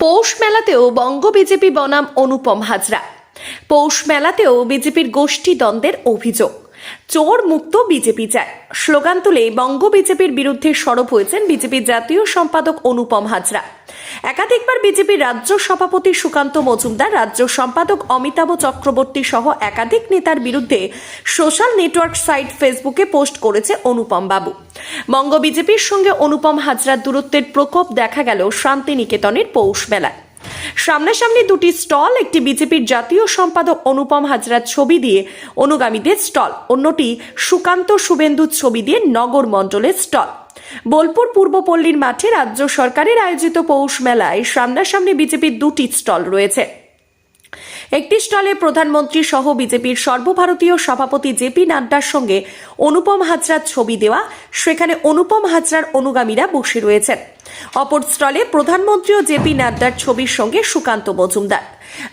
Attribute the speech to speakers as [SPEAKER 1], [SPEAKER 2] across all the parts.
[SPEAKER 1] পৌষ মেলাতেও বঙ্গ BJP বনাম অনুপম হাজরা। পৌষ মেলাতেও বিজেপির গোষ্ঠী দ্বন্দ্বের অভিযোগ। চোর মুক্ত বিজেপি চায় স্লোগান তুলে বঙ্গ বিজেপির বিরুদ্ধে সরব হয়েছেন বিজেপির জাতীয় সম্পাদক অনুপম হাজরা। একাধিকবার বিজেপির রাজ্য সভাপতি সুকান্ত মজুমদার, রাজ্য সম্পাদক অমিতাভ চক্রবর্তী সহ একাধিক নেতার বিরুদ্ধে সোশ্যাল নেটওয়ার্ক সাইট ফেসবুকে পোস্ট করেছে অনুপম বাবু। বঙ্গ বিজেপির সঙ্গে অনুপম হাজরার দূরত্বের প্রকোপ দেখা গেল শান্তিনিকেতনের পৌষ মেলায়। সামনাসামনি দুটি স্টল, একটি বিজেপির জাতীয় সম্পাদক অনুপম হাজরার ছবি দিয়ে অনুগামীদের স্টল, অন্যটি সুকান্ত শুভেন্দুর ছবি দিয়ে নগর মণ্ডলের স্টল। বোলপুর পূর্বপল্লীর মাঠে রাজ্য সরকারের আয়োজিত পৌষ মেলায় সামনাসামনি বিজেপির দুটি স্টল রয়েছে। একটি স্টলে প্রধানমন্ত্রী সহ বিজেপির সর্বভারতীয় সভাপতি জেপি নাড্ডার সঙ্গে অনুপম হাজরার ছবি দেওয়া, সেখানে অনুপম হাজরার অনুগামীরা বসে রয়েছেন। অপর স্টলে প্রধানমন্ত্রী ও জেপি নাড্ডার ছবির সঙ্গে সুকান্ত মজুমদার,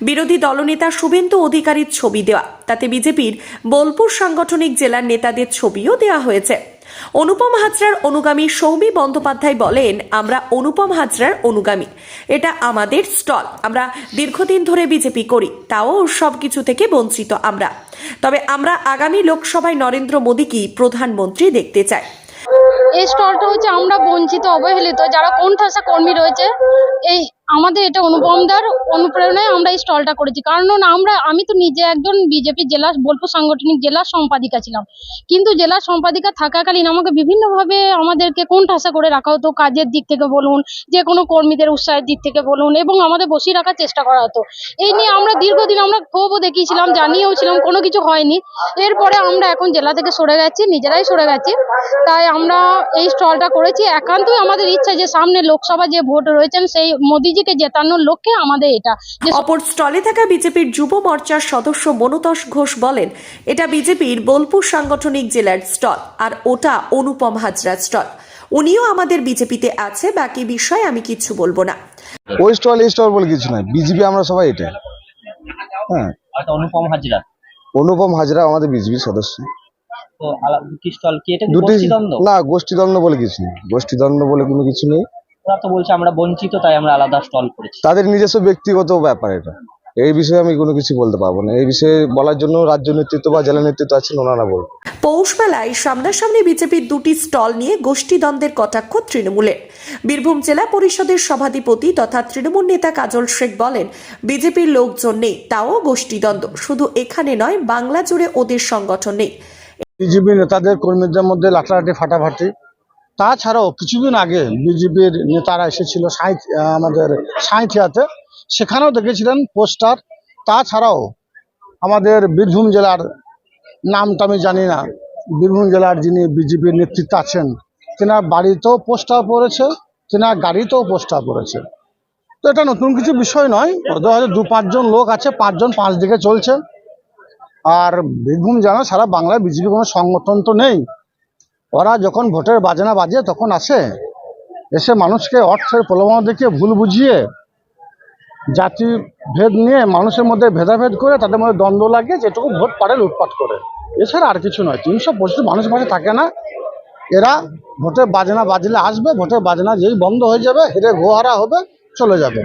[SPEAKER 1] বিরোধী দলনেতা শুভেন্দু অধিকারীর ছবি দেওয়া, তাতে বিজেপির বোলপুর সাংগঠনিক জেলার নেতাদের ছবিও দেওয়া হয়েছে। অনুপম হাজরার অনুগামী সৌমি বন্দ্যোপাধ্যায় বলেন, আমরা অনুপম হাজরার অনুগামী, এটা আমাদের স্টল, আমরা দীর্ঘদিন ধরে বিজেপি করি, তাও সবকিছু থেকে বঞ্চিত আমরা। তবে আমরা আগামী লোকসভায় নরেন্দ্র মোদীকেই প্রধানমন্ত্রী দেখতে চাই।
[SPEAKER 2] এই স্টলটা হচ্ছে আমরা বঞ্চিত অবহেলিত যারা কোণঠাসা কর্মী রয়েছে, এই আমাদের এটা অনুপমদার অনুপ্রেরণায় আমরা এই স্টলটা করেছি। কারণ আমি তো নিজে একজন বিজেপি জেলা বোলপুর সাংগঠনিক জেলা সম্পাদিকা ছিলাম, কিন্তু জেলা সম্পাদিকা থাকাকালীন আমাকে বিভিন্নভাবে আমাদেরকে কোণঠাসা করে রাখা হতো, কাজের দিক থেকে বলুন, যে কোনো কর্মীদের উৎসাহের দিক থেকে বলুন, এবং আমাদের বসিয়ে রাখার চেষ্টা করা হতো। এই নিয়ে আমরা দীর্ঘদিন আমরা ক্ষোভও দেখিয়েছিলাম, জানিয়েও ছিলাম, কোনো কিছু হয়নি। এরপরে আমরা এখন জেলা থেকে সরে গেছি, নিজেরাই সরে গেছি, তাই আমরা এই স্টলটা করেছি। একান্তই আমাদের ইচ্ছা যে সামনে লোকসভা যে ভোট রয়েছেন সেই মোদিজিকে জেতানোর লক্ষ্যে আমাদের এটা।
[SPEAKER 1] অপর স্টলে থাকা বিজেপির যুব মোর্চার সদস্য মনুতোষ ঘোষ বলেন, এটা বিজেপির বোলপুর সাংগঠনিক জেলার স্টল, আর ওটা অনুপম হাজরার স্টল। উনিও আমাদের বিজেপিতে আছে, বাকি বিষয়ে আমি কিছু বলবো না।
[SPEAKER 3] ওই স্টল এই স্টল বলে কিছু নয়, বিজেপি আমরা সবাই এটা। হ্যাঁ,
[SPEAKER 4] অনুপম হাজরা,
[SPEAKER 3] অনুপম হাজরা আমাদের বিজেপির সদস্য।
[SPEAKER 4] তো দুটি স্টল কি এটা
[SPEAKER 3] দুটি
[SPEAKER 4] গোষ্ঠীদ্বন্দ্ব?
[SPEAKER 3] না, গোষ্ঠীদ্বন্দ্ব বলে কিছু নেই, গোষ্ঠীদ্বন্দ্ব বলে কোনো কিছু নেই।
[SPEAKER 4] ওরা তো বলছে আমরা বঞ্চিত, তাই আমরা আলাদা স্টল করেছি।
[SPEAKER 3] তাদের নিজস্ব ব্যক্তিগত ব্যাপার এটা, এই বিষয়ে আমি কোনো কিছু বলতে পারবো না। এই বিষয়ে বলার জন্য রাজ্য নেতৃত্ব বা জেলা নেতৃত্ব আছেন, ওনারা বলবো।
[SPEAKER 1] পৌষ মেলায় সামনাসামনি বিজেপির দুটি স্টল নিয়ে গোষ্ঠীদ্বন্দ্বের কটাক্ষ তৃণমূলের। বীরভূম জেলা পরিষদের সভাধিপতি তথা তৃণমূল নেতা কাজল শেখ বলেন, বিজেপির লোকজন নেই, তাও গোষ্ঠীদ্বন্দ্ব। শুধু এখানে নয়, বাংলা জুড়ে ওদের সংগঠন নেই।
[SPEAKER 5] বিজেপি নেতাদের কর্মীদের মধ্যে লাঠালাঠি ফাটাফাটি। তাছাড়াও কিছুদিন আগে বিজেপির নেতারা এসেছিল আমাদের সাঁইথিয়াতে, সেখানেও দেখেছিলেন পোস্টার। তাছাড়াও আমাদের বীরভূম জেলার, নামটা আমি জানি না, বীরভূম জেলার যিনি বিজেপির নেতৃত্ব আছেন, তেনার বাড়িতেও পোস্টার পড়েছে, তেনার গাড়িতেও পোস্টার পড়েছে। তো এটা নতুন কিছু বিষয় নয়, ওদের হয়তো 2-5 জন লোক আছে, 5 জন 5 দিকে চলছে। আর বীরভূম জেলা সারা বাংলায় বিজেপি কোনো সংগঠন তো নেই। ওরা যখন ভোটের বাজনা বাজে তখন আসে, এসে মানুষকে অর্থের প্রলোভন দেখিয়ে ভুল বুঝিয়ে জাতি ভেদ নিয়ে মানুষের মধ্যে ভেদাভেদ করে তাদের মধ্যে দ্বন্দ্ব লাগিয়ে যেটুকু ভোট পারে লুটপাট করে, এছাড়া আর কিছু নয়। 325 মানুষ পাশে থাকে না। এরা ভোটের বাজনা বাজলে আসবে, ভোটের বাজনা যেই বন্ধ হয়ে যাবে, হেরে গোহারা হবে, চলে যাবে।